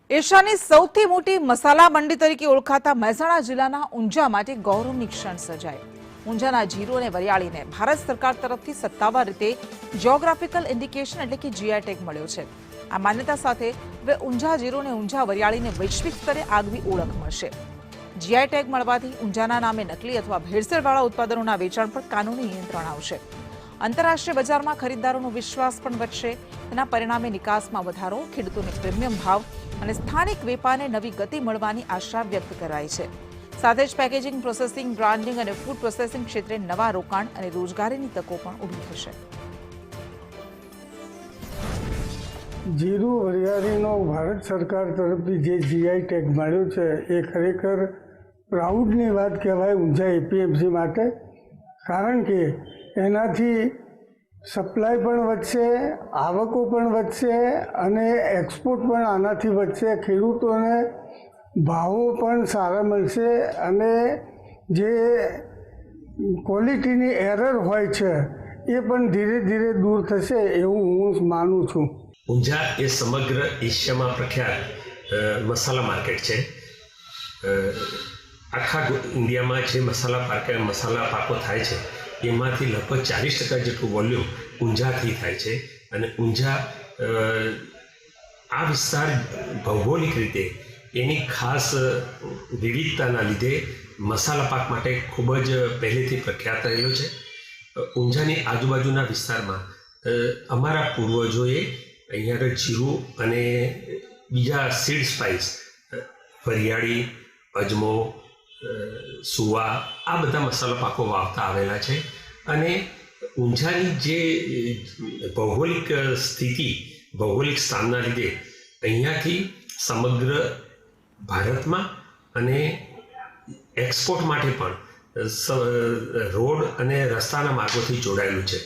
એશિયાની સૌથી મોટી મસાલા મંડી તરીકે ઓળખાતા મહેસાણા જિલ્લાના ઊંઝા માટે ગૌરવની ક્ષણ સર્જાઈ। ઊંઝાના જીરું અને વરિયાળીને ભારત સરકાર તરફથી સત્તાવાર રીતે જ્યોગ્રાફિકલ ઇન્ડિકેશન એટલે કે જીઆઈ ટેગ મળ્યો છે। આ માન્યતા સાથે હવે ઊંઝા જીરું અને ઊંઝા વરિયાળીને વૈશ્વિક સ્તરે આગવી ઓળખ મળશે। જીઆઈ ટેગ મળવાથી ઊંઝાના નામે નકલી અથવા ભેળસેળવાળા ઉત્પાદનોના વેચાણ પર કાનૂની નિયંત્રણ આવશે। આંતરરાષ્ટ્રીય બજારમાં ખરીદદારોનો વિશ્વાસ પણ વધશે। તેના પરિણામે નિકાસમાં વધારો, ખેડૂતોને પ્રીમિયમ ભાવ અને સ્થાનિક વેપારને નવી ગતિ મળવાની આશા વ્યક્ત કરાઈ છે। સાથે જ પેકેજિંગ, પ્રોસેસિંગ, બ્રાન્ડિંગ અને ફૂડ પ્રોસેસિંગ ક્ષેત્રે નવા રોકાણ અને રોજગારીની તકો પણ ઊભી થશે। જીરું વરિયાળીનો ભારત સરકાર તરફથી જે જીઆઈ ટેગ મળ્યો છે એ ખરેખર પ્રાઉડની વાત કહેવાય ઊંઝા એપીએમસી માટે, કારણ કે એનાથી સપ્લાય પણ વધશે, આવકો પણ વધશે અને એક્સપોર્ટ પણ આનાથી વધશે। ખેડૂતોને ભાવો પણ સારા મળશે અને જે ક્વોલિટીની એરર હોય છે એ પણ ધીરે ધીરે દૂર થશે એવું હું માનું છું। ઊંઝા એ સમગ્ર એશિયામાં પ્રખ્યાત મસાલા માર્કેટ છે। આખા ઇન્ડિયામાં જે મસાલા પાકો થાય છે એમાંથી લગભગ 40% જેટલું વોલ્યુમ ઊંઝાથી થાય છે અને ઊંઝા આ વિસ્તાર ભૌગોલિક રીતે એની ખાસ વિવિધતાના લીધે મસાલા પાક માટે ખૂબ જ પહેલેથી પ્રખ્યાત રહેલો છે। ઊંઝાની આજુબાજુના વિસ્તારમાં અમારા પૂર્વજોએ અહીંયા આગળ જીરું અને બીજા સીડ સ્પાઇસ, વરિયાળી, અજમો, સુવા, આ બધા મસાલા પાકો વાવતા આવેલા છે અને ઊંઝાની જે ભૌગોલિક સ્થિતિ, ભૌગોલિક સ્થાનના લીધે અહીંયાથી સમગ્ર ભારતમાં અને એક્સપોર્ટ માટે પણ રોડ અને રસ્તાના માર્ગોથી જોડાયેલું છે।